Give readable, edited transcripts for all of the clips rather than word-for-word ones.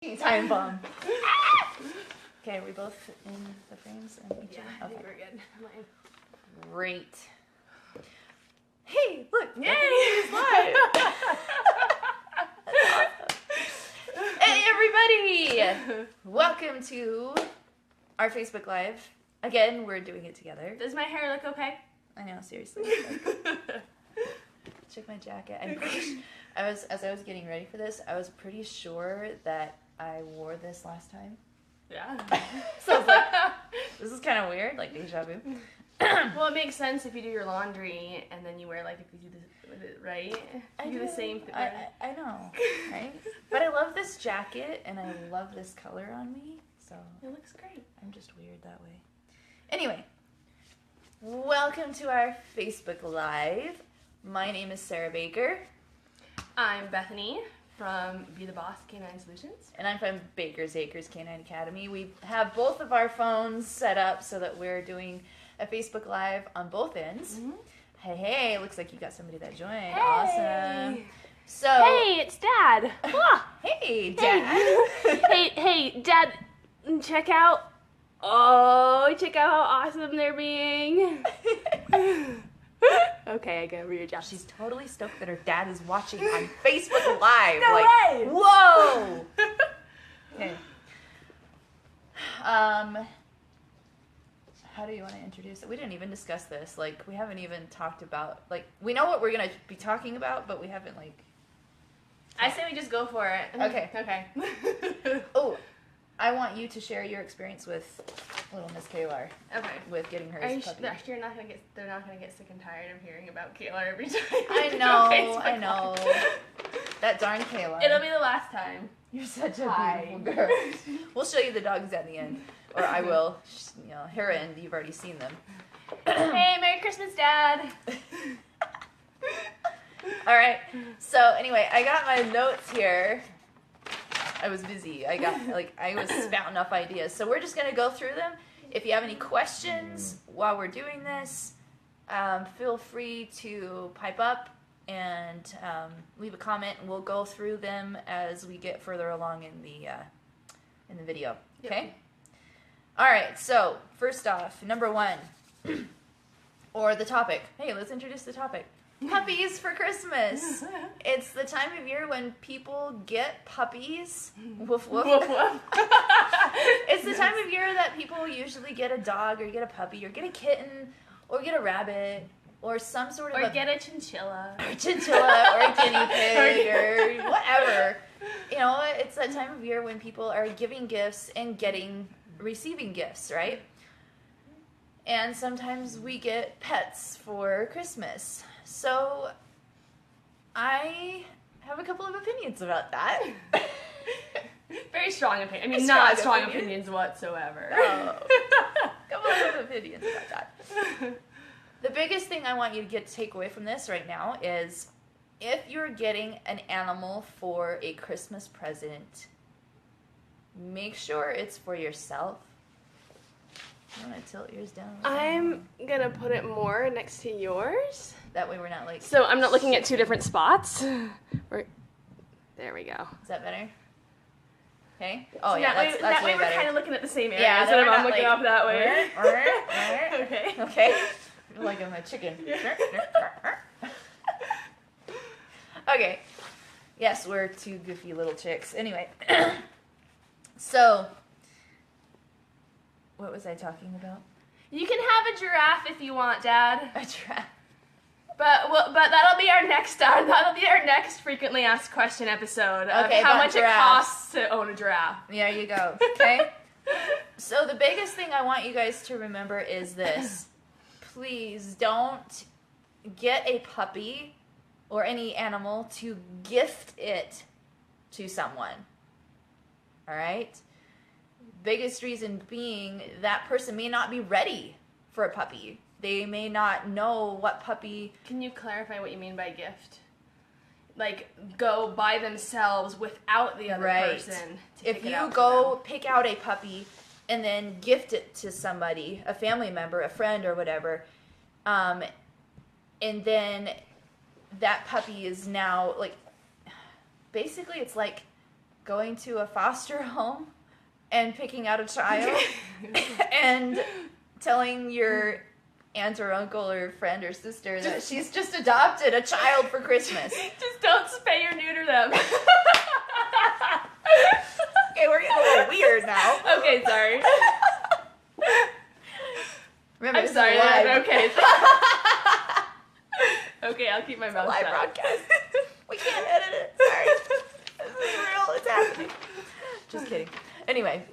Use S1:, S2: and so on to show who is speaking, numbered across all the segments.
S1: Time bomb. Okay, are we both in the frames?
S2: Yeah, I think we're good.
S1: Great. Hey, look.
S2: Yay!
S1: It's live. Awesome. Hey, everybody. Welcome to our Facebook Live. Again, we're doing it together.
S2: Does my hair look okay?
S1: I know, seriously. Check my jacket. I'm pretty as I was getting ready for this, I was pretty sure that I wore this last time.
S2: Yeah.
S1: So I was like, this is kind of weird, like deja vu.
S2: Well, it makes sense if you do your laundry and then you wear, like, if you do this, right?
S1: I
S2: do the same thing.
S1: I know, right? But I love this jacket and I love this color on me, so
S2: it looks great.
S1: I'm just weird that way. Anyway, welcome to our Facebook Live. My name is Sara Baker.
S2: I'm Bethany from Be the Boss Canine Solutions.
S1: And I'm from Baker's Acres Canine Academy. We have both of our phones set up so that we're doing a Facebook Live on both ends. Mm-hmm. Hey, looks like you got somebody that joined. Hey. Awesome. So,
S2: hey, it's Dad.
S1: Hey, Dad.
S2: hey, Dad, check out how awesome they're being. Okay, I go over your job.
S1: She's totally stoked that her dad is watching on Facebook Live.
S2: No way!
S1: Whoa! Okay. How do you want to introduce it? We didn't even discuss this. Like, we haven't even talked about, like, we know what we're going to be talking about, but we haven't, like...
S2: I say we just go for it.
S1: Okay. Oh, I want you to share your experience with little Miss Kaylar.
S2: Okay.
S1: With getting her
S2: Are
S1: as
S2: you
S1: a puppy.
S2: they're not gonna get sick and tired of hearing about Kaylar every time.
S1: I know. That darn Kaylar.
S2: It'll be the last time.
S1: You're such a beautiful girl. We'll show you the dogs at the end. Or I will. You know, her end, you've already seen them.
S2: Hey, Merry Christmas, Dad.
S1: All right. So anyway, I got my notes here. I was busy. I was spouting off ideas. So we're just going to go through them. If you have any questions while we're doing this, feel free to pipe up and leave a comment, and we'll go through them as we get further along in the video. Okay? Yep. All right. So first off, number one, or the topic. Hey, let's introduce the topic. Puppies for Christmas. It's the time of year when people get puppies. Woof woof.
S2: Woof woof.
S1: It's the time of year that people usually get a dog or get a puppy or get a kitten or get a rabbit or some sort of
S2: get a chinchilla.
S1: Or a chinchilla or a guinea pig or whatever. You know, it's that time of year when people are giving gifts and receiving gifts, right? And sometimes we get pets for Christmas. So, I have a couple of opinions about that.
S2: Very strong opinion. I mean, not strong opinions whatsoever.
S1: No. Couple of opinions about that. The biggest thing I want you to take away from this right now is if you're getting an animal for a Christmas present, make sure it's for yourself. You want to tilt yours down?
S2: I'm going to put it more next to yours.
S1: That way we're not like...
S2: So I'm not looking at two different spots. There we go.
S1: Is that better? Okay. Oh,
S2: so
S1: yeah, that's way better.
S2: We're kind of looking at the same area.
S1: Yeah,
S2: instead of I'm looking off that way.
S1: Okay. Okay. Like I'm a chicken. Okay. Yes, we're two goofy little chicks. Anyway. So... What was I talking about?
S2: You can have a giraffe if you want, Dad.
S1: A giraffe.
S2: But that'll be our next frequently asked question episode of how much it costs to own a giraffe.
S1: There you go. Okay. So the biggest thing I want you guys to remember is this. Please don't get a puppy or any animal to gift it to someone. All right? Biggest reason being that person may not be ready for a puppy. They may not know what puppy...
S2: Can you clarify what you mean by gift? Like, go by themselves without the other person to
S1: if you go pick out a puppy and then gift it to somebody, a family member, a friend, or whatever, and then that puppy is now, like, basically it's like going to a foster home and picking out a child and telling your aunt or uncle or friend or sister that she's just adopted a child for Christmas.
S2: Just don't spay or neuter them.
S1: Okay, we're getting a little weird now.
S2: Okay, sorry.
S1: Remember,
S2: I'm sorry. Okay. Okay, I'll keep my mouth shut.
S1: Live broadcast. We can't edit it. Sorry. This is real. It's happening. Just kidding. Anyway,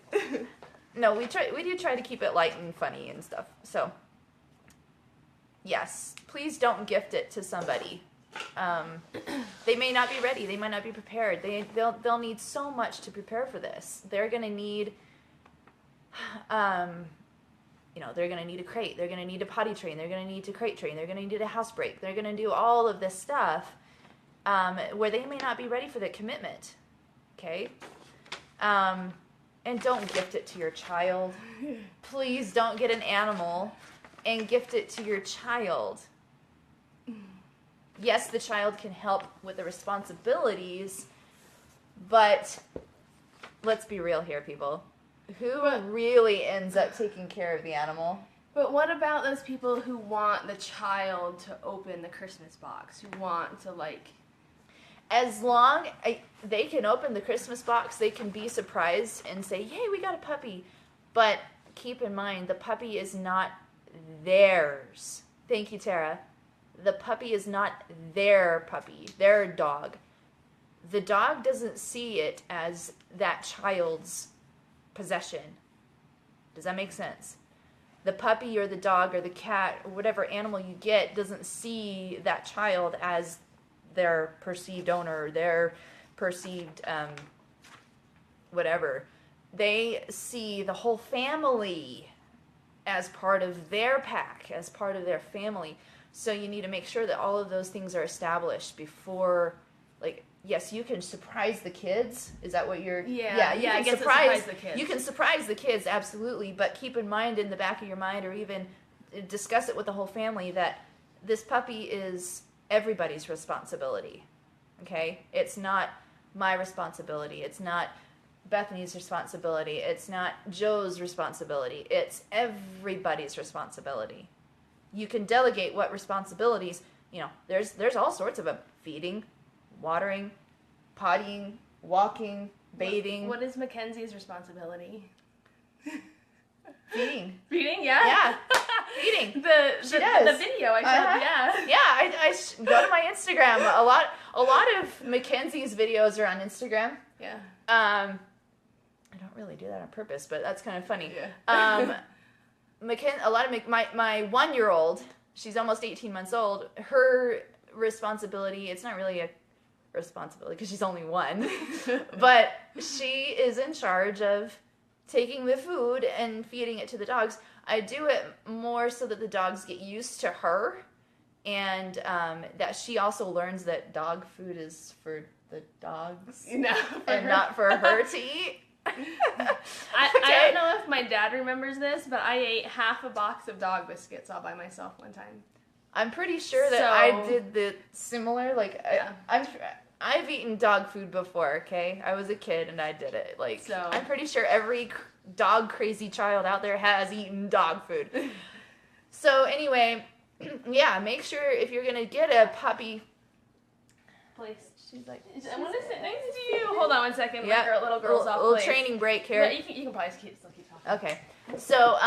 S1: no, we do try to keep it light and funny and stuff. So, yes, please don't gift it to somebody. They may not be ready. They might not be prepared. They'll need so much to prepare for this. They're gonna need, they're gonna need a crate. They're gonna need a potty train. They're gonna need to crate train. They're gonna need a house break. They're gonna do all of this stuff, where they may not be ready for the commitment. Okay. And don't gift it to your child. Please don't get an animal and gift it to your child. Yes, the child can help with the responsibilities, but let's be real here, people. Who really ends up taking care of the animal?
S2: But what about those people who want the child to open the Christmas box? Who want to,
S1: As long they can open the Christmas box, they can be surprised and say, "Yay, we got a puppy." But keep in mind, the puppy is not theirs. Thank you, Tara. The puppy is not their puppy, their dog. The dog doesn't see it as that child's possession. Does that make sense? The puppy or the dog or the cat or whatever animal you get doesn't see that child as their perceived owner, their perceived whatever. They see the whole family as part of their pack, as part of their family. So you need to make sure that all of those things are established before, yes, you can surprise the kids. Is that what you're...
S2: Yeah, you can surprise the kids.
S1: You can surprise the kids, absolutely, but keep in mind, in the back of your mind, or even discuss it with the whole family, that this puppy is everybody's responsibility, okay? It's not my responsibility. It's not Bethany's responsibility. It's not Joe's responsibility. It's everybody's responsibility. You can delegate what responsibilities, there's all sorts of them. Feeding, watering, pottying, walking, bathing.
S2: What is Mackenzie's responsibility?
S1: Feeding.
S2: Feeding, yeah?
S1: Yeah. Feeding.
S2: She does. The video I showed, yeah.
S1: Yeah, I go to my Instagram. A lot of Mackenzie's videos are on Instagram.
S2: Yeah.
S1: I don't really do that on purpose, but that's kind of funny.
S2: Yeah.
S1: My 1-year-old, she's almost 18 months old, her responsibility, it's not really a responsibility because she's only 1, but she is in charge of taking the food and feeding it to the dogs. I do it more so that the dogs get used to her, and that she also learns that dog food is for the dogs not for her to eat.
S2: I don't know if my dad remembers this, but I ate half a box of dog biscuits all by myself one time.
S1: I'm pretty sure that I did the similar,
S2: yeah.
S1: I've eaten dog food before, okay? I was a kid and I did it. I'm pretty sure every dog crazy child out there has eaten dog food. So anyway, yeah, make sure if you're going to get a puppy.
S2: Please.
S1: She's like,
S2: I want to sit next to you. Hold on one second.
S1: Yeah,
S2: my little girl's off.
S1: Little training break here.
S2: Yeah, you can probably still keep talking.
S1: Okay. So,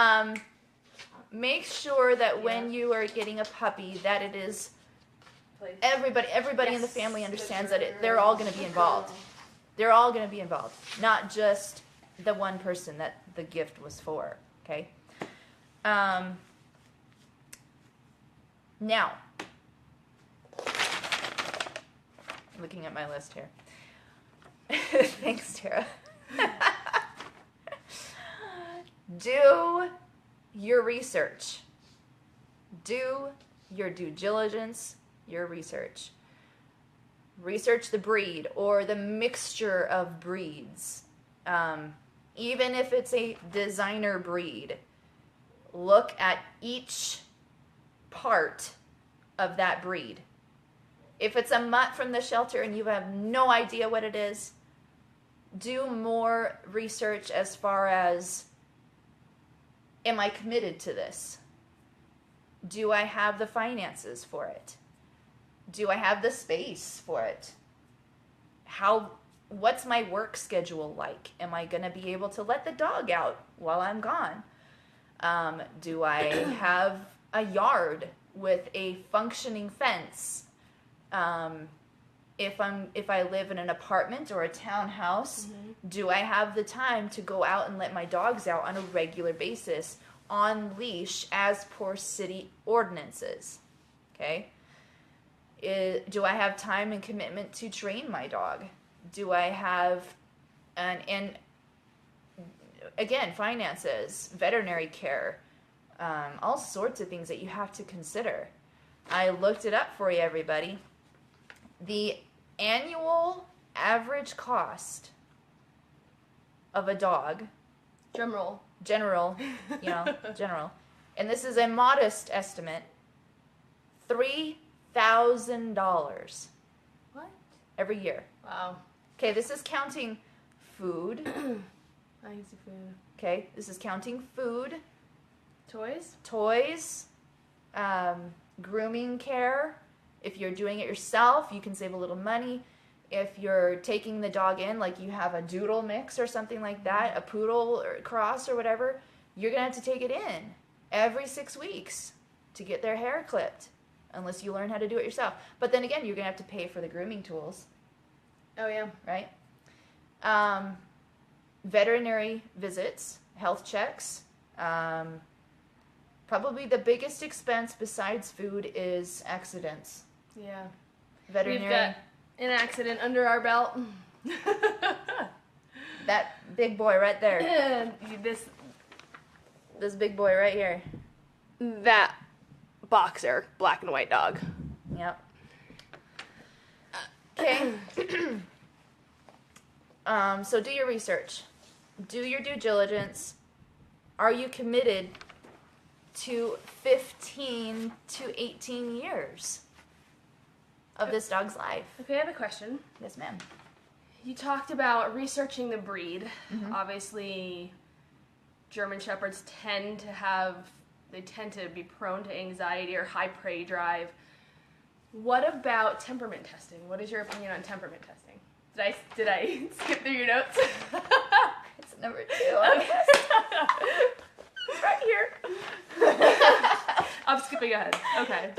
S1: make sure that when you are getting a puppy, that it is everybody in the family understands that they're all going to be involved. They're all going to be involved, not just the one person that the gift was for. Okay. Now, looking at my list here. Thanks, Tara. Do your research. Do your due diligence, your research. Research the breed or the mixture of breeds. Even if it's a designer breed, look at each part of that breed. If it's a mutt from the shelter and you have no idea what it is, do more research as far as, am I committed to this? Do I have the finances for it? Do I have the space for it? What's my work schedule like? Am I going to be able to let the dog out while I'm gone? Do I have a yard with a functioning fence? If I live in an apartment or a townhouse, do I have the time to go out and let my dogs out on a regular basis on leash as per city ordinances? Okay. Do I have time and commitment to train my dog? Do I have, and again, finances, veterinary care, all sorts of things that you have to consider. I looked it up for you, everybody. The annual average cost of a dog, general, and this is a modest estimate, $3,000.
S2: What?
S1: Every year.
S2: Wow.
S1: Okay, this is counting food.
S2: I use the food.
S1: Okay, this is counting food.
S2: Toys,
S1: grooming care. If you're doing it yourself, you can save a little money. If you're taking the dog in, like you have a doodle mix or something like that, a poodle or cross or whatever, you're going to have to take it in every 6 weeks to get their hair clipped, unless you learn how to do it yourself. But then again, you're going to have to pay for the grooming tools.
S2: Oh, yeah.
S1: Right? Veterinary visits, health checks. Probably the biggest expense besides food is accidents.
S2: Yeah.
S1: Veterinary.
S2: We've got an accident under our belt.
S1: That big boy right there.
S2: This
S1: big boy right here.
S2: That boxer, black and white dog.
S1: Yep. Okay. So do your research. Do your due diligence. Are you committed to 15 to 18 years of this dog's life?
S2: Okay, I have a question.
S1: Yes, ma'am.
S2: You talked about researching the breed. Obviously, German Shepherds tend to be prone to anxiety or high prey drive. What about temperament testing? What is your opinion on temperament testing? Did I skip through your notes?
S1: It's number 2. Okay. Right here.
S2: I'm skipping ahead. Okay.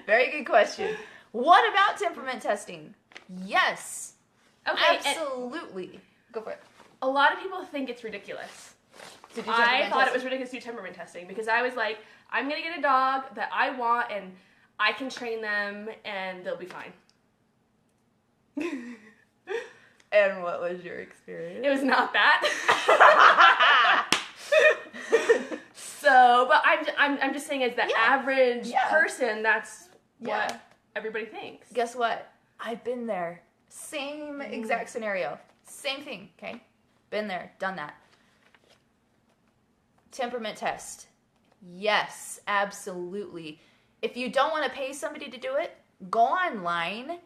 S1: Very good question. What about temperament testing? Yes.
S2: Okay.
S1: Absolutely. Go for it.
S2: A lot of people think it's ridiculous. I thought it was ridiculous to do temperament testing because I was like, I'm going to get a dog that I want and I can train them and they'll be fine.
S1: And what was your experience?
S2: It was not that. So, but I'm just saying as the average person, that's what everybody thinks.
S1: Guess what? I've been there. Same exact scenario. Same thing, okay? Been there, done that. Temperament test. Yes, absolutely. If you don't want to pay somebody to do it, go online,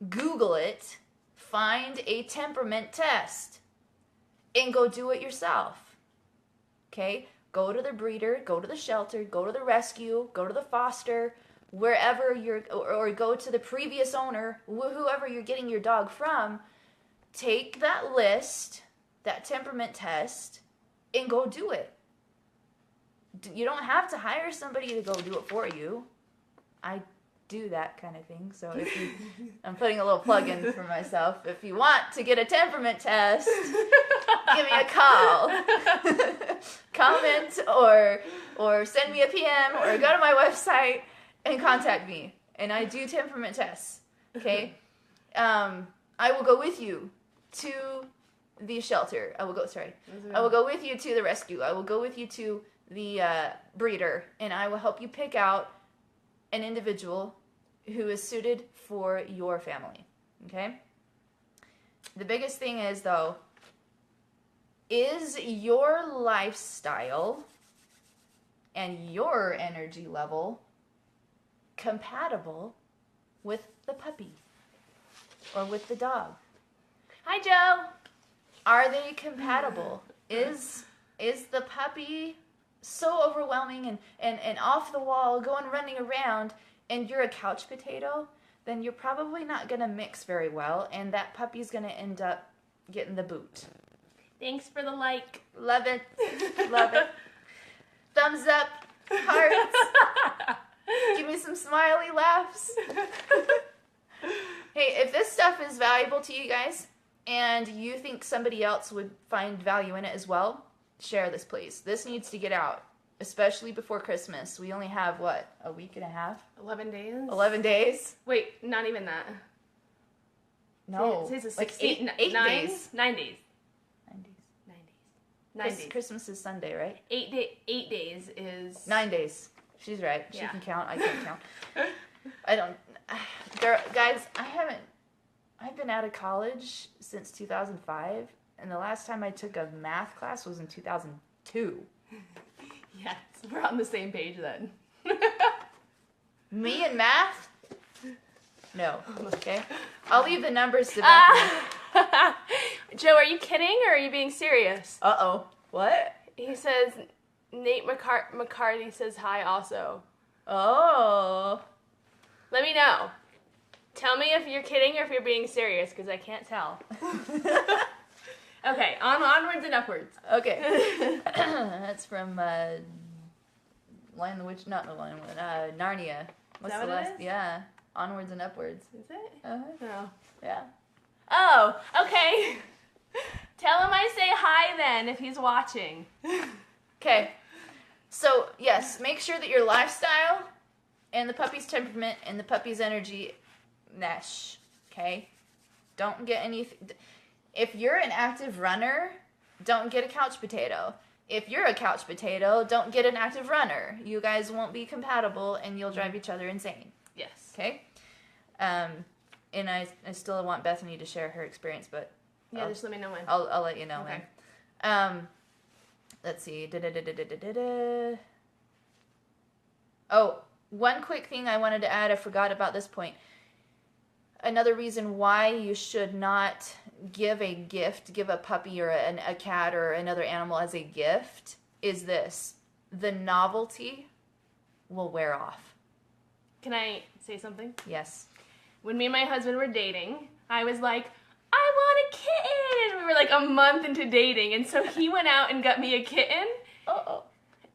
S1: Google it, find a temperament test, and go do it yourself. Okay? Go to the breeder, go to the shelter, go to the rescue, go to the foster, wherever or go to the previous owner, whoever you're getting your dog from. Take that list, that temperament test, and go do it. You don't have to hire somebody to go do it for you. I do that kind of thing. So I'm putting a little plug in for myself. If you want to get a temperament test, give me a call. Comment or send me a PM or go to my website and contact me. And I do temperament tests. Okay? I will go with you to the shelter. I will go with you to the rescue. I will go with you to the breeder, and I will help you pick out an individual who is suited for your family. Okay? The biggest thing is, though, is your lifestyle and your energy level compatible with the puppy or with the dog?
S2: Hi, Joe.
S1: Are they compatible? Is the puppy so overwhelming and off the wall, going running around, and you're a couch potato? Then you're probably not going to mix very well, and that puppy's going to end up getting the boot.
S2: Thanks for the like.
S1: Love it. Love it. Thumbs up. Hearts. Give me some smiley laughs. Hey, if this stuff is valuable to you guys, and you think somebody else would find value in it as well, share this, please. This needs to get out, especially before Christmas. We only have, what, a week and a half?
S2: 11 days?
S1: 11 days?
S2: Wait, not even that.
S1: No.
S2: It's
S1: like
S2: 8
S1: days.
S2: 9 days.
S1: 9 days.
S2: 9 days.
S1: Christmas is Sunday, right?
S2: 8 days is...
S1: 9 days. She's right. She
S2: Yeah.
S1: can count. I can't count. I don't... Guys, I've been out of college since 2005, and the last time I took a math class was in 2002.
S2: Yes, we're on the same page then.
S1: Me and math? No. Okay. I'll leave the numbers to Bethany.
S2: Joe, are you kidding or are you being serious?
S1: Uh-oh. What?
S2: He says, Nate McCarthy says hi also.
S1: Oh.
S2: Let me know. Tell me if you're kidding or if you're being serious, because I can't tell. Okay, onwards and upwards.
S1: Okay. That's from Lion the Witch, not the Lion One, Narnia. What's
S2: that
S1: the
S2: what it
S1: last?
S2: is?
S1: Yeah. Onwards and upwards.
S2: Is it?
S1: Uh-huh.
S2: No.
S1: Yeah.
S2: Oh, okay. Tell him I say hi then if he's watching.
S1: Okay. So, yes, make sure that your lifestyle and the puppy's temperament and the puppy's energy mesh. Okay? Don't get anything. If you're an active runner, don't get a couch potato. If you're a couch potato, don't get an active runner. You guys won't be compatible and you'll drive each other insane.
S2: Yes.
S1: Okay? And I still want Bethany to share her experience, but
S2: Yeah, just let me know when.
S1: I'll let you know
S2: Okay.
S1: when. Let's see. Oh, one quick thing I wanted to add. I forgot about this point. Another reason why you should not give a puppy or a cat or another animal as a gift is this. The novelty will wear off.
S2: Can I say something?
S1: Yes.
S2: When me and my husband were dating, I was like, I want a kitten! We were like a month into dating, and so he went out and got me a kitten.
S1: Uh-oh.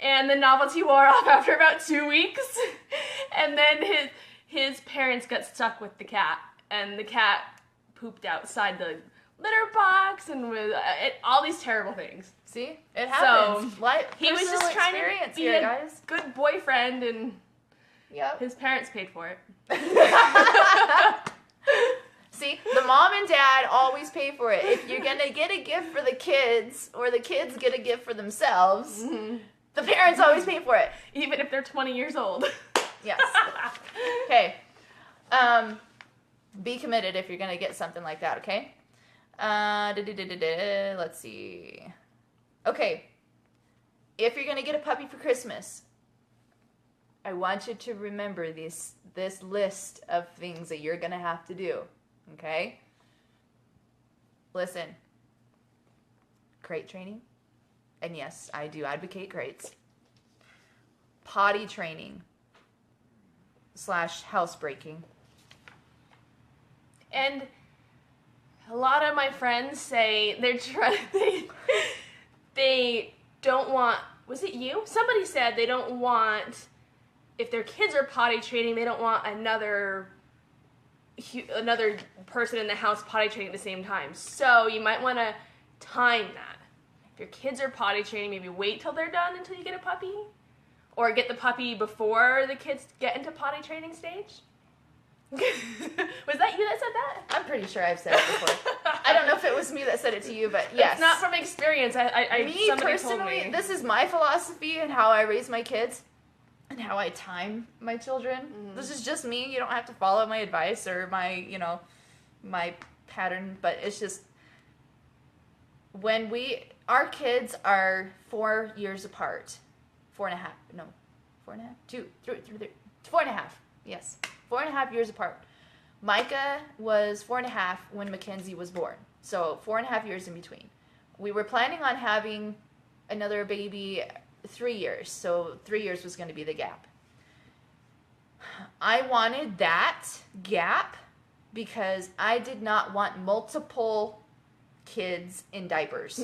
S2: And the novelty wore off after about 2 weeks. And then his parents got stuck with the cat. And the cat pooped outside the litter box and was all these terrible things.
S1: See? It happens.
S2: So,
S1: Life,
S2: he was just trying to be
S1: here,
S2: a
S1: guys.
S2: good boyfriend, and
S1: Yep.
S2: his parents paid for it.
S1: See, the mom and dad always pay for it. If you're going to get a gift for the kids, or the kids get a gift for themselves, the parents always pay for it.
S2: Even if they're 20 years old.
S1: Yes. Okay. Be committed if you're going to get something like that, okay? Let's see. Okay. If you're going to get a puppy for Christmas, I want you to remember this list of things that you're going to have to do, okay? Listen. Crate training. And yes, I do advocate crates. Potty training / housebreaking.
S2: And a lot of my friends say they don't want, was it you? Somebody said they don't want, if their kids are potty training, they don't want another person in the house potty training at the same time. So you might want to time that. If your kids are potty training, maybe wait till they're done until you get a puppy. Or get the puppy before the kids get into potty training stage. Was that you that said that?
S1: I'm pretty sure I've said it before. I don't know if it was me that said it to you, but yes.
S2: It's not from experience.
S1: Me
S2: somebody
S1: personally,
S2: told me.
S1: this is my philosophy and how I raise my kids and how I time my children.
S2: Mm-hmm.
S1: This is just me. You don't have to follow my advice or my pattern, but it's just when our kids are 4 years apart. 4.5. No. 4.5? 2, 3, 4.5. Yes. 4.5 years apart. Micah was 4.5 when Mackenzie was born. So 4.5 years in between. We were planning on having another baby 3 years. So 3 years was going to be the gap. I wanted that gap because I did not want multiple kids in diapers.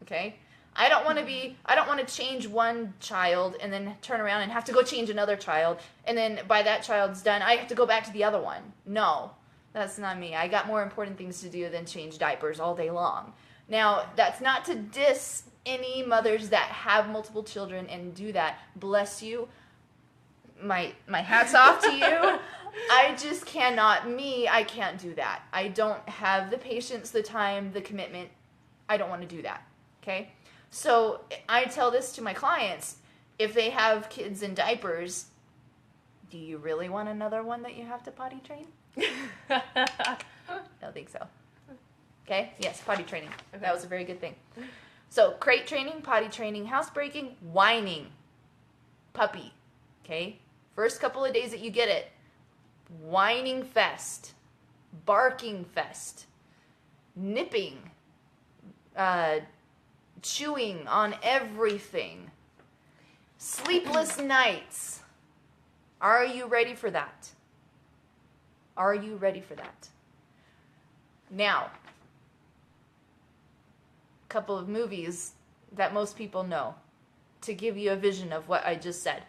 S1: Okay? I don't want to change one child and then turn around and have to go change another child. And then by that child's done, I have to go back to the other one. No, that's not me. I got more important things to do than change diapers all day long. Now, that's not to diss any mothers that have multiple children and do that. Bless you. My hat's off to you. I just cannot. I can't do that. I don't have the patience, the time, the commitment. I don't want to do that. Okay? So I tell this to my clients. If they have kids in diapers, do you really want another one that you have to potty train? I don't think so. Okay? Yes, potty training. Okay. That was a very good thing. So crate training, potty training, housebreaking, whining, puppy. Okay? First couple of days that you get it, whining fest, barking fest, nipping, chewing on everything, sleepless nights. Are you ready for that? Are you ready for that? Now, a couple of movies that most people know to give you a vision of what I just said.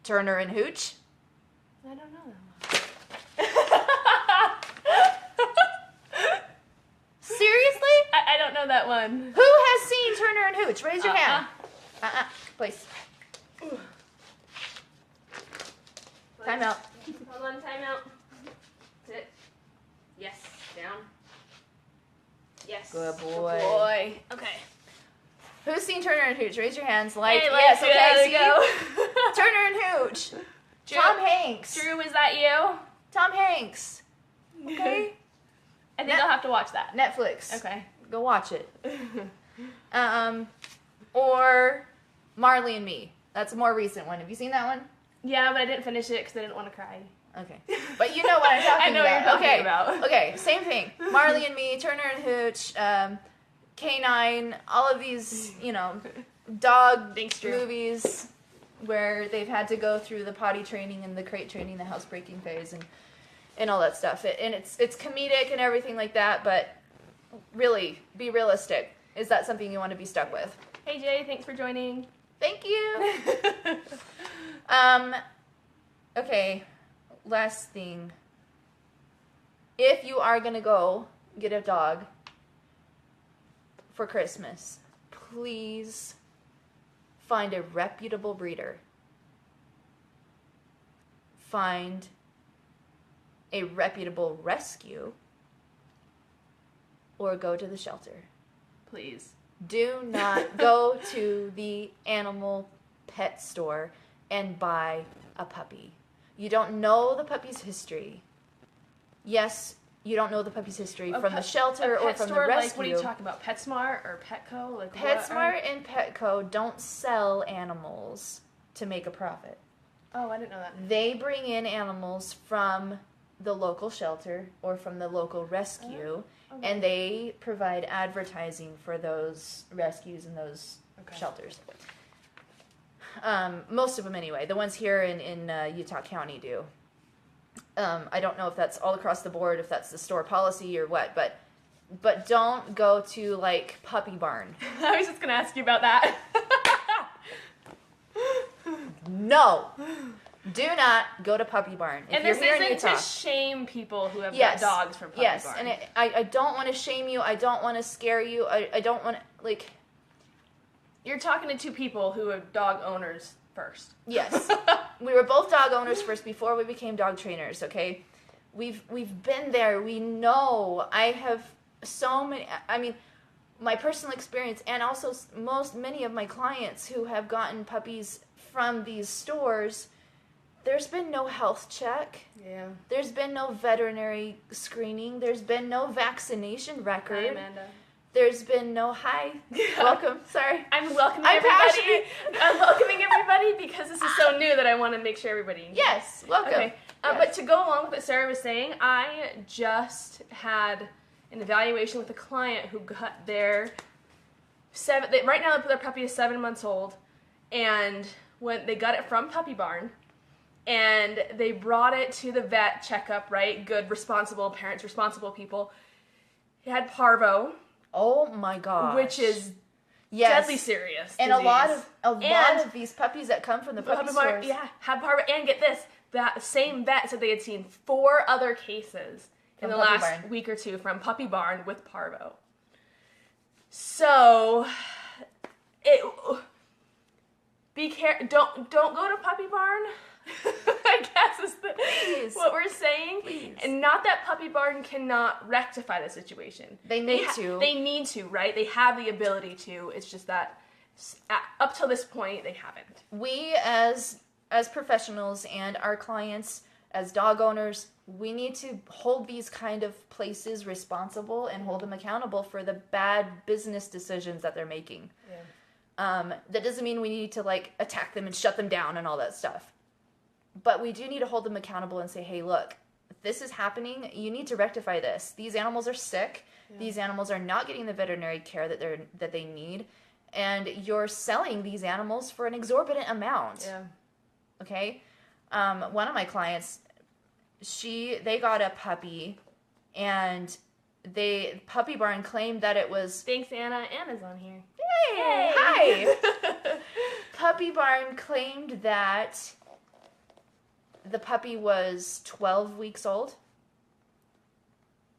S1: Turner and Hooch.
S2: I don't know that one.
S1: Seriously?
S2: I don't know that one.
S1: Who has seen Turner and Hooch? Raise your hand. Please. Time out.
S2: Hold on, time out. Sit. Yes, down. Yes.
S1: Good boy.
S2: Good boy. Okay.
S1: Who's seen Turner and Hooch? Raise your hands. Like,
S2: hey,
S1: yes,
S2: like,
S1: okay,
S2: go.
S1: Turner and Hooch.
S2: Drew,
S1: Tom Hanks.
S2: Drew, is that you?
S1: Tom Hanks. Okay.
S2: I think I'll have to watch that.
S1: Netflix.
S2: Okay.
S1: Go watch it. Or Marley and Me. That's a more recent one. Have you seen that one?
S2: Yeah, but I didn't finish it because I didn't want to cry.
S1: Okay. But you know what I'm talking about.
S2: I know what you're talking about.
S1: Okay, same thing. Marley and Me, Turner and Hooch, K9, all of these, dog movies where they've had to go through the potty training and the crate training, the housebreaking phase, and all that stuff. And it's comedic and everything like that, but really, be realistic. Is that something you want to be stuck with?
S2: Hey, Jay, thanks for joining.
S1: Thank you. Okay, last thing. If you are going to go get a dog for Christmas, please find a reputable breeder. Find a reputable rescue, or go to the shelter.
S2: Please.
S1: Do not go to the animal pet store and buy a puppy. You don't know the puppy's history. Yes, you don't know the puppy's history from the shelter or from the rescue.
S2: Like, what are you talking about? PetSmart or Petco? Like,
S1: PetSmart and Petco don't sell animals to make a profit.
S2: Oh, I didn't know that.
S1: They bring in animals from the local shelter or from the local rescue, okay, and they provide advertising for those rescues and those shelters. Most of them anyway. The ones here in Utah County do. I don't know if that's all across the board, if that's the store policy or what, but don't go to like Puppy Barn.
S2: I was just gonna ask you about that.
S1: No, do not go to Puppy Barn. If
S2: and
S1: you're
S2: this
S1: here in
S2: isn't
S1: Utah,
S2: to shame people who have got dogs from Puppy Barn.
S1: Yes, and I don't want to shame you. I don't want to scare you. I don't want to, like...
S2: You're talking to two people who are dog owners first.
S1: Yes. We were both dog owners first before we became dog trainers, okay? We've been there. We know. I have so many... I mean, my personal experience and also many of my clients who have gotten puppies from these stores, there's been no health check.
S2: Yeah.
S1: There's been no veterinary screening. There's been no vaccination record.
S2: Hi, Amanda.
S1: There's been no welcome. Sorry.
S2: I'm welcoming everybody. I'm welcoming everybody because this is so new that I want to make sure everybody.
S1: Yes, welcome.
S2: Okay.
S1: Yes.
S2: But to go along with what Sarah was saying, I just had an evaluation with a client who got their right now their puppy is 7 months old, and when they got it from Puppy Barn, and they brought it to the vet checkup, right? Good, responsible parents, responsible people. It had parvo.
S1: Oh my gosh.
S2: Which is deadly serious
S1: and
S2: disease.
S1: a lot of these puppies that come from the puppy stores.
S2: Have parvo. And get this, that same vet said they had seen 4 other cases in the last week or two from Puppy Barn with parvo. So, don't go to Puppy Barn. I guess is what we're saying.
S1: Please.
S2: And not that Puppy Barn cannot rectify the situation.
S1: They need to.
S2: They need to, right? They have the ability to. It's just that up till this point, they haven't.
S1: We as professionals and our clients as dog owners, we need to hold these kind of places responsible and hold them accountable for the bad business decisions that they're making. Yeah. That doesn't mean we need to like attack them and shut them down and all that stuff. But we do need to hold them accountable and say, hey, look, this is happening. You need to rectify this. These animals are sick. Yeah. These animals are not getting the veterinary care that they need. And you're selling these animals for an exorbitant amount.
S2: Yeah. Okay?
S1: One of my clients, they got a puppy, and Puppy Barn claimed that it was...
S2: Thanks, Anna. Anna's on here.
S1: Hey! Hi! Puppy Barn claimed that the puppy was 12 weeks old.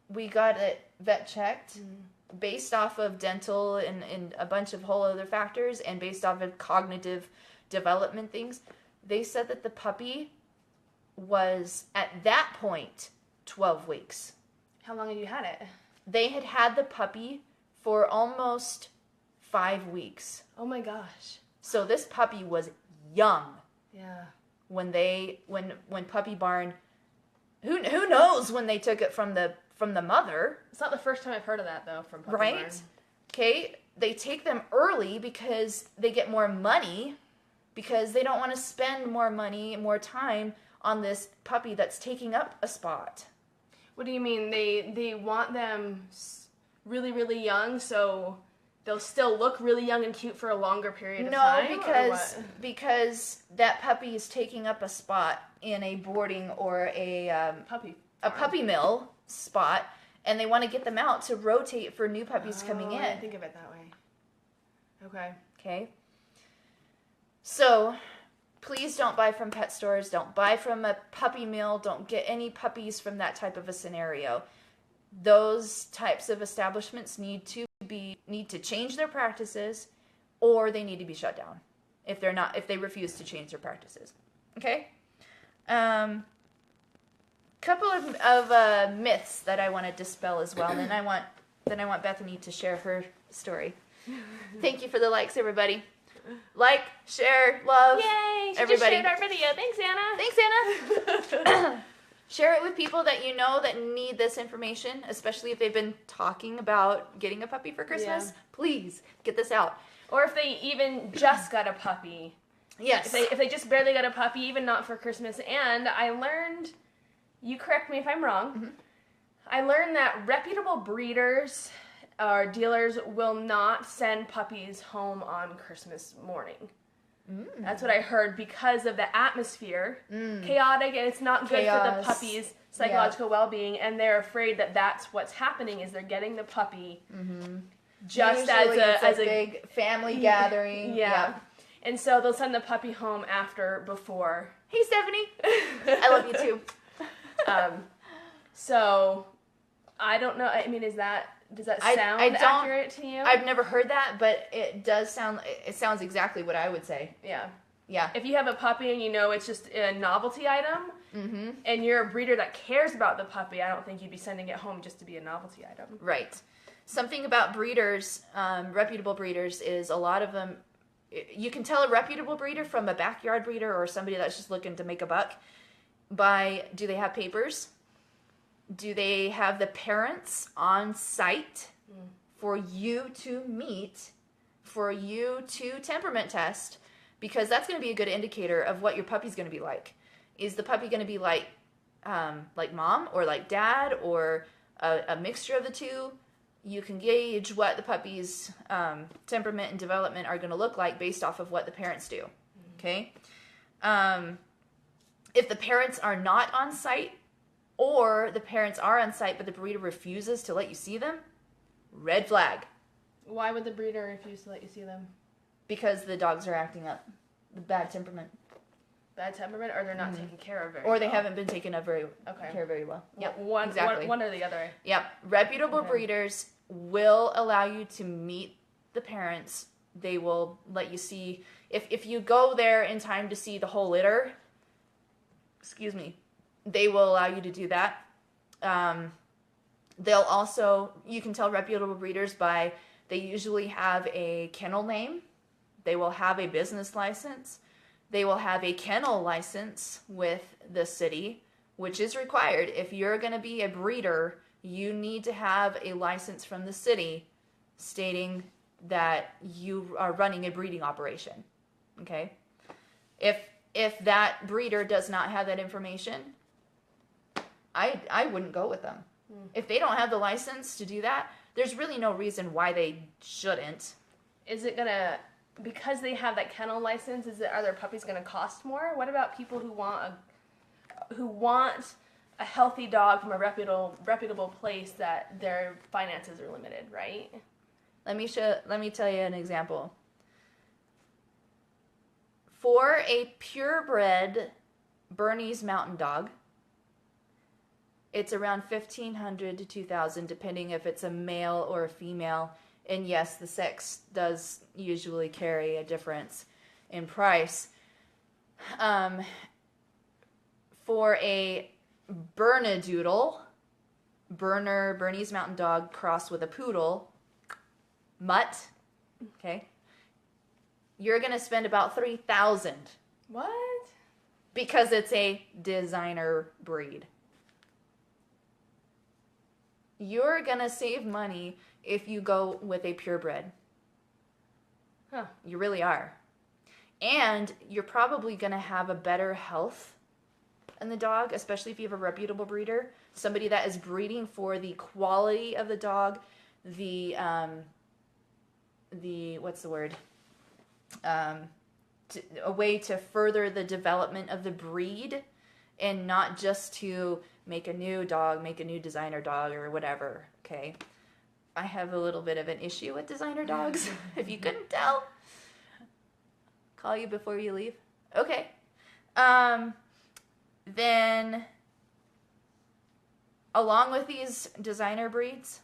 S1: We got it vet checked based off of dental and a bunch of whole other factors, and based off of cognitive development things. They said that the puppy was, at that point, 12 weeks.
S2: How long have you had it?
S1: They had the puppy for almost 5 weeks.
S2: Oh my gosh.
S1: So this puppy was young.
S2: Yeah.
S1: When Puppy Barn, who knows when they took it from the mother.
S2: It's not the first time I've heard of that though from Puppy
S1: Barn.
S2: Right?
S1: Okay, they take them early because they get more money, because they don't want to spend more money, more time on this puppy that's taking up a spot.
S2: What do you mean? They want them really, really young, so they'll still look really young and cute for a longer period of time?
S1: No, because that puppy is taking up a spot in a boarding or a puppy mill spot, and they want to get them out to rotate for new puppies coming in.
S2: I didn't think of it that way. Okay.
S1: Okay. So, please don't buy from pet stores. Don't buy from a puppy mill. Don't get any puppies from that type of a scenario. Those types of establishments need to change their practices, or they need to be shut down if they refuse to change their practices. Okay? Couple of myths that I want to dispel as well, and then I want Bethany to share her story. Thank you for the likes, everybody. Like, share, love.
S2: Yay! She
S1: everybody.
S2: just shared our video. Thanks, Anna.
S1: Thanks, Anna. Share it with people that you know that need this information, especially if they've been talking about getting a puppy for Christmas. Yeah. Please get this out.
S2: Or if they even just got a puppy.
S1: Yes.
S2: If they just barely got a puppy, even not for Christmas. And I learned, you correct me if I'm wrong, I learned that reputable breeders or dealers will not send puppies home on Christmas morning. That's what I heard, because of the atmosphere, chaotic, and it's not good for the puppy's psychological well-being, and they're afraid that that's what's happening, is they're getting the puppy just
S1: usually
S2: as a
S1: big family gathering.
S2: Yeah. And so they'll send the puppy home before.
S1: Hey, Stephanie. I love you too.
S2: So I don't know. I mean, does that sound accurate to you?
S1: I've never heard that, but it sounds exactly what I would say.
S2: Yeah.
S1: Yeah.
S2: If you have a puppy and you know it's just a novelty item, and you're a breeder that cares about the puppy, I don't think you'd be sending it home just to be a novelty item.
S1: Right. Something about breeders, reputable breeders, is a lot of them, you can tell a reputable breeder from a backyard breeder or somebody that's just looking to make a buck by, do they have papers? Do they have the parents on site for you to meet, for you to temperament test? Because that's going to be a good indicator of what your puppy's going to be like. Is the puppy going to be like mom, or like dad, or a mixture of the two. You can gauge what the puppy's temperament and development are going to look like based off of what the parents do. Okay? If the parents are not on site, or the parents are on site but the breeder refuses to let you see them, red flag.
S2: Why would the breeder refuse to let you see them?
S1: Because the dogs are acting up. The bad temperament.
S2: Bad temperament, or they're not taken care of very
S1: Or they
S2: well?
S1: haven't been taken care very well. Yep, exactly.
S2: One or the other.
S1: Yep. Reputable breeders will allow you to meet the parents. They will let you see. If you go there in time to see the whole litter, they will allow you to do that. They'll also, you can tell reputable breeders by, they usually have a kennel name. They will have a business license. They will have a kennel license with the city, which is required. If you're going to be a breeder, you need to have a license from the city stating that you are running a breeding operation. Okay? If that breeder does not have that information, I wouldn't go with them. If they don't have the license to do that, there's really no reason why they shouldn't.
S2: Is it gonna, because they have that kennel license, are their puppies gonna cost more? What about people who want a healthy dog from a reputable place that their finances are limited, right?
S1: Let me tell you an example. For a purebred Bernese Mountain Dog, it's around $1,500 to $2,000, depending if it's a male or a female. And yes, the sex does usually carry a difference in price. For a Bernedoodle, Bernese Mountain Dog crossed with a poodle, mutt, okay, you're going to spend about $3,000.
S2: What?
S1: Because it's a designer breed. You're going to save money if you go with a purebred.
S2: Huh.
S1: You really are. And you're probably going to have a better health in the dog, especially if you have a reputable breeder. Somebody that is breeding for the quality of the dog, what's the word? A way to further the development of the breed and not just to make a new dog, make a new designer dog or whatever, okay? I have a little bit of an issue with designer dogs, if you couldn't tell. Call you before you leave. Okay. Then, along with these designer breeds,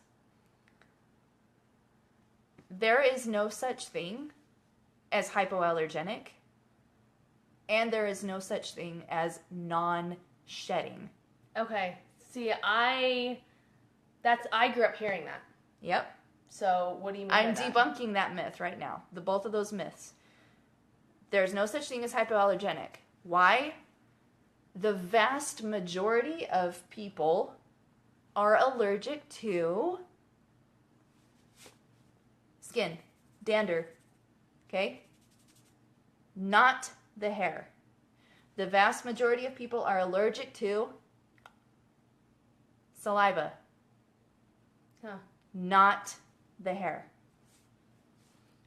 S1: there is no such thing as hypoallergenic, and there is no such thing as non-shedding.
S2: Okay. See, I grew up hearing that.
S1: Yep.
S2: So what do you mean
S1: I'm
S2: by that?
S1: debunking that myth right now. Both of those myths. There's no such thing as hypoallergenic. Why? The vast majority of people are allergic to skin, dander, okay? Not the hair. The vast majority of people are allergic to saliva.
S2: Huh.
S1: Not the hair.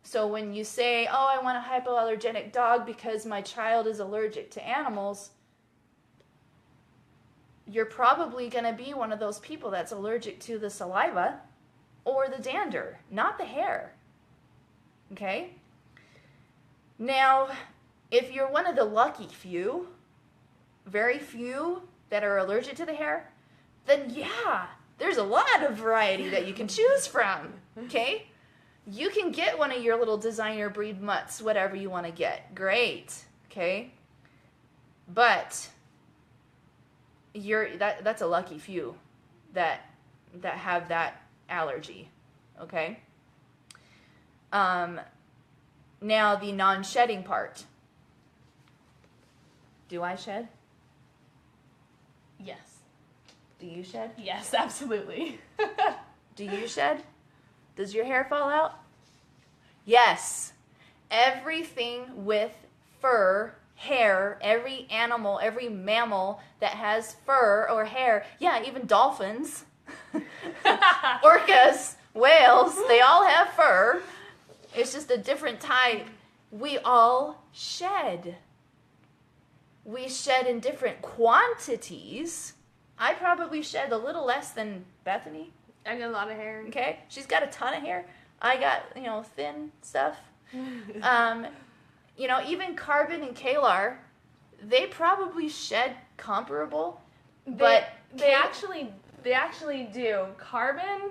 S1: So when you say, oh, I want a hypoallergenic dog because my child is allergic to animals, you're probably going to be one of those people that's allergic to the saliva or the dander, not the hair. Okay? Now, if you're one of the lucky few, very few that are allergic to the hair, then yeah, there's a lot of variety that you can choose from, okay? You can get one of your little designer breed mutts, whatever you want to get. Great, okay? But that's a lucky few that have that allergy, okay? Now the non-shedding part. Do I shed?
S2: Yes.
S1: Do you shed?
S2: Yes, absolutely.
S1: Do you shed? Does your hair fall out? Yes. Everything with fur, hair, every animal, every mammal that has fur or hair, yeah, even dolphins, Orcas, whales, they all have fur. It's just a different type. We all shed. We shed in different quantities. I probably shed a little less than Bethany.
S2: I got a lot of hair.
S1: Okay? She's got a ton of hair. I got, thin stuff. Even Carbon and Kalar, they probably shed comparable, but
S2: they actually do. Carbon,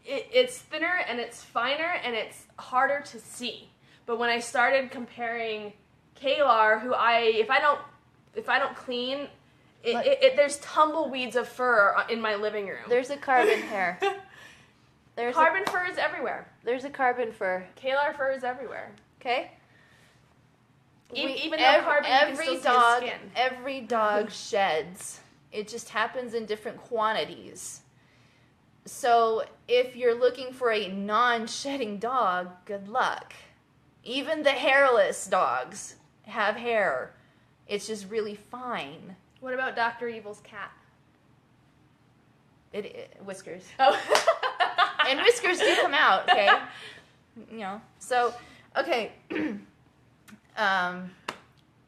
S2: it's thinner and it's finer and it's harder to see. But when I started comparing Kalar, who if I don't clean, there's tumbleweeds of fur in my living room.
S1: There's a Carbon hair.
S2: Carbon fur is everywhere.
S1: There's a Carbon fur.
S2: Kalar fur is everywhere.
S1: Okay?
S2: Even though Carbon, you can still see his skin.
S1: Every dog sheds. It just happens in different quantities. So if you're looking for a non-shedding dog, good luck. Even the hairless dogs have hair. It's just really fine.
S2: What about Dr. Evil's cat?
S1: Whiskers.
S2: Oh.
S1: And whiskers do come out, okay? So, okay. Yeah,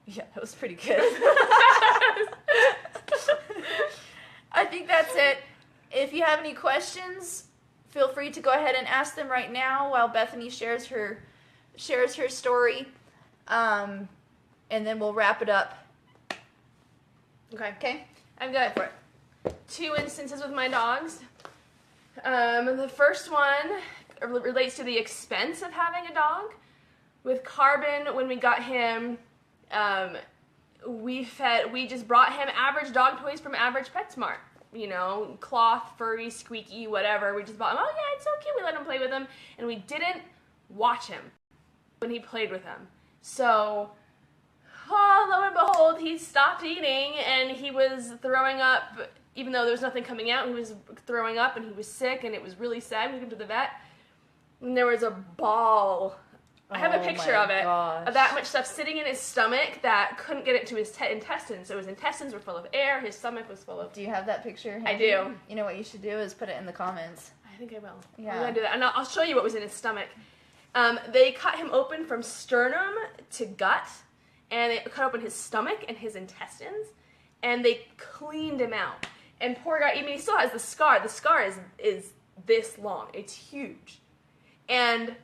S1: that was pretty good. I think that's it. If you have any questions, feel free to go ahead and ask them right now while Bethany shares her story. And then we'll wrap it up.
S2: Okay. I've got 2 instances with my dogs. The first one relates to the expense of having a dog. With Carbon, when we got him, we just brought him average dog toys from Average PetSmart. Cloth, furry, squeaky, whatever. We just bought him. Oh yeah, it's so cute. We let him play with him, and we didn't watch him when he played with them. So, lo and behold, he stopped eating, and he was throwing up. Even though there was nothing coming out, he was throwing up, and he was sick, and it was really sad. We took him to the vet, and there was a ball. I have a picture of it, of that much stuff sitting in his stomach that couldn't get into his intestines. So his intestines were full of air, his stomach was full of...
S1: Do you have that picture?
S2: I do.
S1: You know what you should do is put it in the comments.
S2: I think I will.
S1: Yeah.
S2: I'm going to do that. And I'll show you what was in his stomach. They cut him open from sternum to gut, and they cut open his stomach and his intestines, and they cleaned him out. And poor guy, he still has the scar. The scar is this long. It's huge. And...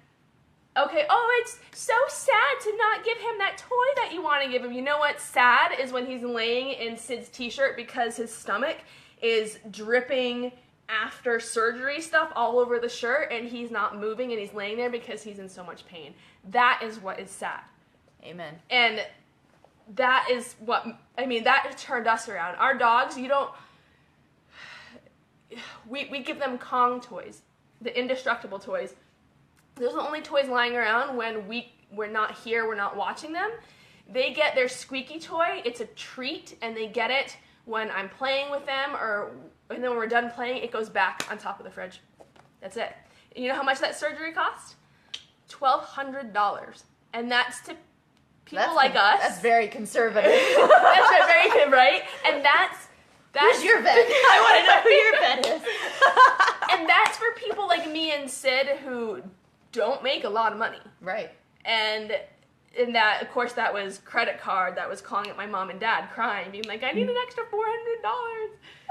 S2: okay, it's so sad to not give him that toy that you want to give him. You know what's sad is when he's laying in Sid's t-shirt because his stomach is dripping after surgery stuff all over the shirt, and he's not moving, and he's laying there because he's in so much pain. That is what is sad.
S1: Amen.
S2: And that is that turned us around. Our dogs, we give them Kong toys, the indestructible toys. Those are the only toys lying around when we're not here, we're not watching them. They get their squeaky toy. It's a treat, and they get it when I'm playing with them, and then when we're done playing, it goes back on top of the fridge. That's it. You know how much that surgery cost? $1,200. And that's to people like us.
S1: That's very conservative.
S2: That's very good, right? And that's
S1: who's your vet? I want to know who your vet is.
S2: And that's for people like me and Sid who don't make a lot of money.
S1: Right.
S2: And that, of course, that was credit card that was calling at my mom and dad, crying, being like, I need an extra $400.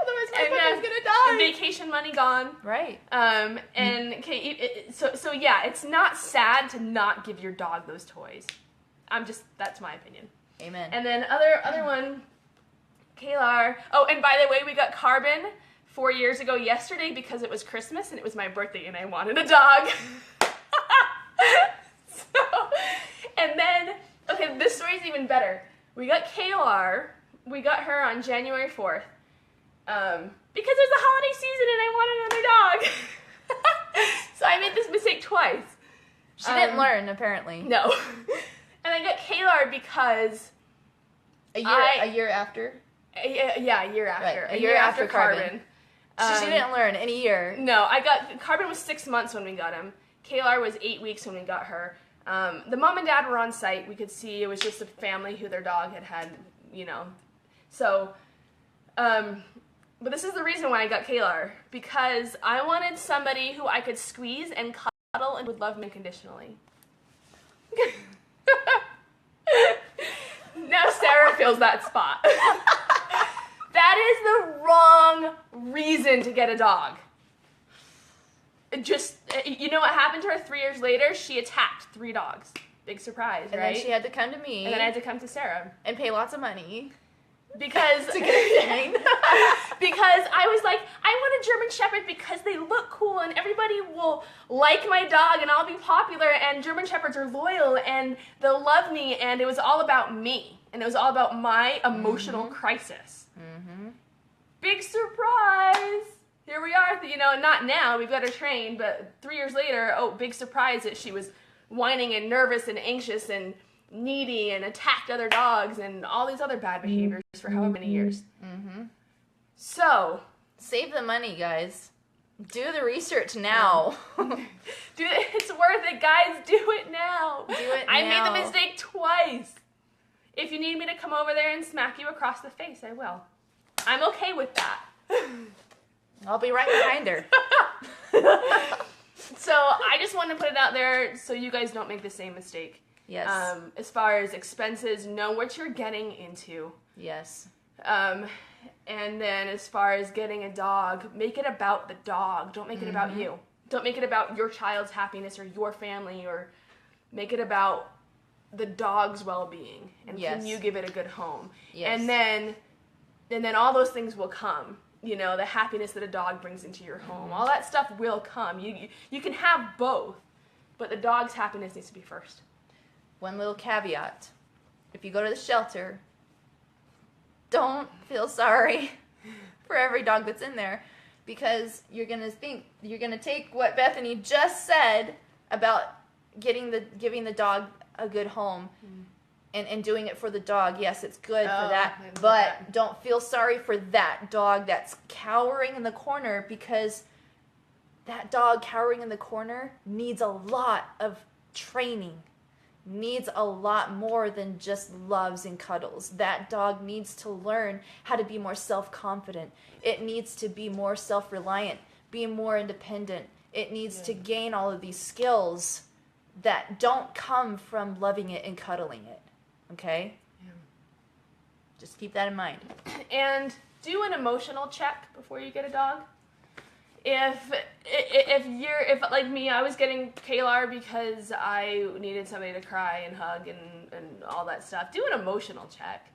S2: Otherwise my puppy's going to die. Vacation money gone.
S1: Right.
S2: And so yeah, it's not sad to not give your dog those toys. That's my opinion.
S1: Amen.
S2: And then other one, Kalar. Oh, and by the way, we got Carbon 4 years ago yesterday because it was Christmas and it was my birthday and I wanted a dog. And then, okay, this story's even better. We got Kalar. We got her on January 4th. Because it was the holiday season and I wanted another dog. So I made this mistake twice.
S1: She didn't learn, apparently.
S2: No. And I got Kalar because...
S1: A year after?
S2: Yeah, a year after.
S1: Right.
S2: A year after Carbon.
S1: So she didn't learn in a year.
S2: No, Carbon was 6 months when we got him. Kalar was 8 weeks when we got her. The mom and dad were on site. We could see it was just a family who their dog had, So, But this is the reason why I got Kalar. Because I wanted somebody who I could squeeze and cuddle and would love me unconditionally. Now Sarah fills that spot. That is the wrong reason to get a dog. Just, you know what happened to her 3 years later? She attacked 3 dogs. Big surprise,
S1: and
S2: right?
S1: then she had to come to me.
S2: And then I had to come to Sarah.
S1: And pay lots of money.
S2: Because
S1: to get a train.
S2: Because I was like, I want a German Shepherd because they look cool and everybody will like my dog and I'll be popular and German Shepherds are loyal and they'll love me, and it was all about me. And it was all about my emotional crisis. Mm-hmm. Big surprise! Here we are, not now, we've got her trained, but 3 years later, big surprise that she was whining and nervous and anxious and needy and attacked other dogs and all these other bad behaviors for however many years. Mm-hmm. So,
S1: save the money, guys. Do the research now.
S2: It's worth it, guys. Do it now.
S1: Do it now.
S2: I made the mistake twice. If you need me to come over there and smack you across the face, I will. I'm okay with that.
S1: I'll be right behind her.
S2: So I just want to put it out there so you guys don't make the same mistake.
S1: Yes.
S2: As far as expenses, know what you're getting into.
S1: Yes.
S2: And then as far as getting a dog, make it about the dog. Don't make it about you. Don't make it about your child's happiness or your family, or make it about the dog's well-being. And can you give it a good home?
S1: Yes.
S2: And then all those things will come. The happiness that a dog brings into your home. All that stuff will come. You can have both, but the dog's happiness needs to be first.
S1: One little caveat. If you go to the shelter, don't feel sorry for every dog that's in there, because you're going to take what Bethany just said about giving the dog a good home. And doing it for the dog. Yes, it's good for that. But don't feel sorry for that dog that's cowering in the corner, because that dog cowering in the corner needs a lot of training. Needs a lot more than just loves and cuddles. That dog needs to learn how to be more self-confident. It needs to be more self-reliant, be more independent. It needs to gain all of these skills that don't come from loving it and cuddling it. Okay? Yeah. Just keep that in mind. And
S2: do an emotional check before you get a dog. If like me, I was getting Kalar because I needed somebody to cry and hug and all that stuff. Do an emotional check.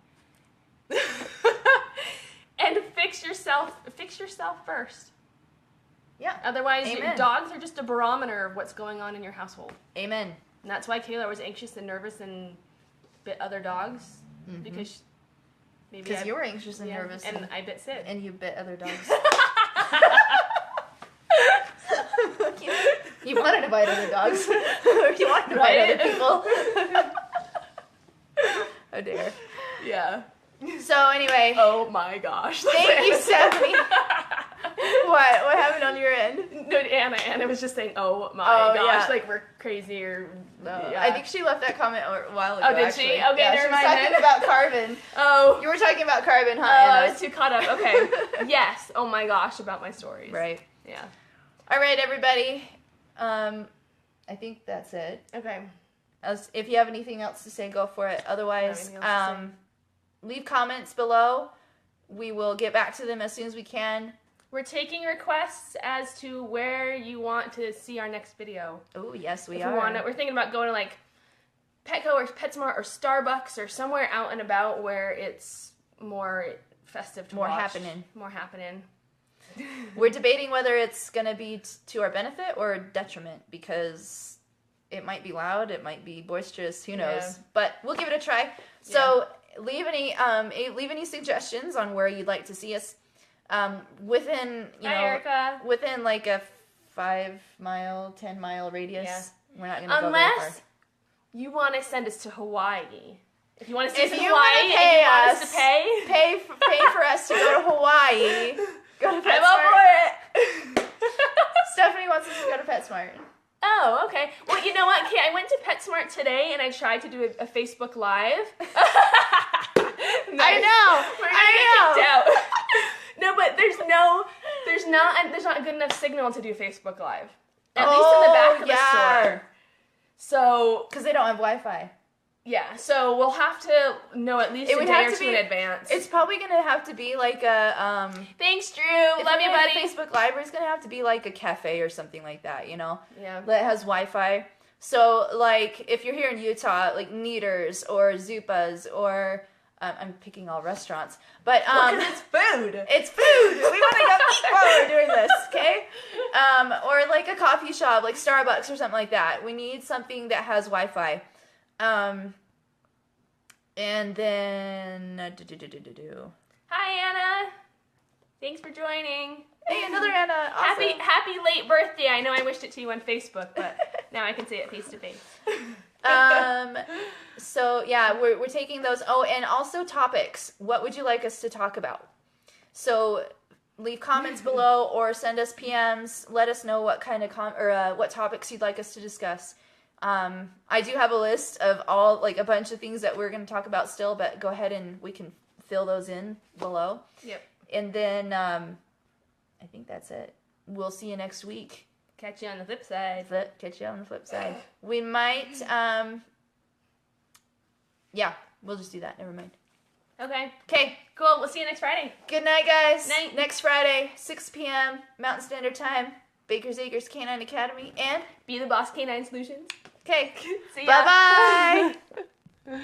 S2: And fix yourself first.
S1: Yeah.
S2: Otherwise, dogs are just a barometer of what's going on in your household.
S1: Amen.
S2: And that's why Kalar was anxious and nervous and bit other dogs, because
S1: you were anxious and nervous,
S2: and I bit Sid,
S1: and you bit other dogs. You wanted to bite other dogs. You wanted to bite other people. Oh dear.
S2: Yeah.
S1: So anyway.
S2: Oh my gosh.
S1: Thank you, Stephanie. What happened on your end?
S2: No, Anna was just saying, oh my gosh,
S1: yeah.
S2: like we're crazy or...
S1: No. Yeah. I think she left that comment a while ago,
S2: Oh, did
S1: actually.
S2: she? Okay,
S1: yeah,
S2: never
S1: she was
S2: mind
S1: talking about carbon.
S2: Oh.
S1: You were talking about carbon, huh,
S2: I
S1: Anna?
S2: was too caught up. Okay. Yes. Oh my gosh, about my stories.
S1: Right.
S2: Yeah.
S1: All right, everybody. I think that's it.
S2: Okay.
S1: If you have anything else to say, go for it. Otherwise, leave comments below. We will get back to them as soon as we can.
S2: We're taking requests as to where you want to see our next video.
S1: Oh, yes, we
S2: are. We're thinking about going to like Petco or PetSmart or Starbucks or somewhere out and about where it's more festive to watch. More happening.
S1: We're debating whether it's going to be to our benefit or detriment, because it might be loud, it might be boisterous, who knows. Yeah. But we'll give it a try. So leave any suggestions on where you'd like to see us. Within within like a 5-mile, 10-mile radius. Yeah. We're not gonna go very far.
S2: Unless you want to send us to Hawaii. If you want to see us in
S1: Hawaii,
S2: and you want us to
S1: pay for us to go to Hawaii. Go to PetSmart.
S2: I'm up for it.
S1: Stephanie wants us to go to PetSmart.
S2: Oh, okay. Well, you know what, Kate? I went to PetSmart today and I tried to do a Facebook Live.
S1: Nice. I know.
S2: We're gonna get kicked out. No, but there's not a good enough signal to do Facebook Live. At least in the back of the store. So,
S1: because they don't have Wi-Fi.
S2: Yeah, so we'll have to know at least a day or two in advance.
S1: It's probably gonna have to be like a
S2: Thanks, Drew. Love you, buddy.
S1: Facebook Library is gonna have to be like a cafe or something like that, you know?
S2: Yeah.
S1: That has Wi-Fi. So like if you're here in Utah, like Neaters or Zupas or I'm picking all restaurants, but
S2: it's food.
S1: It's food. We want to go eat while we're doing this, okay? Or like a coffee shop, like Starbucks or something like that. We need something that has Wi-Fi. And then
S2: Hi, Anna. Thanks for joining.
S1: Hey, another Anna. Awesome.
S2: Happy late birthday. I know I wished it to you on Facebook, but now I can say it face to face.
S1: So yeah, we're taking those. Oh, and also topics. What would you like us to talk about? So leave comments below or send us PMs. Let us know what kind of what topics you'd like us to discuss. I do have a list of all, like, a bunch of things that we're going to talk about still, but go ahead and we can fill those in below.
S2: Yep.
S1: And then, I think that's it. We'll see you next week.
S2: Catch you on the flip side.
S1: Catch you on the flip side. We might, yeah, we'll just do that. Never mind.
S2: Okay, cool. We'll see you next Friday.
S1: Good night, guys.
S2: Night.
S1: Next Friday, 6 p.m. Mountain Standard Time. Baker's Acres Canine Academy, and
S2: Be the Boss Canine Solutions.
S1: Okay.
S2: See ya.
S1: Bye-bye.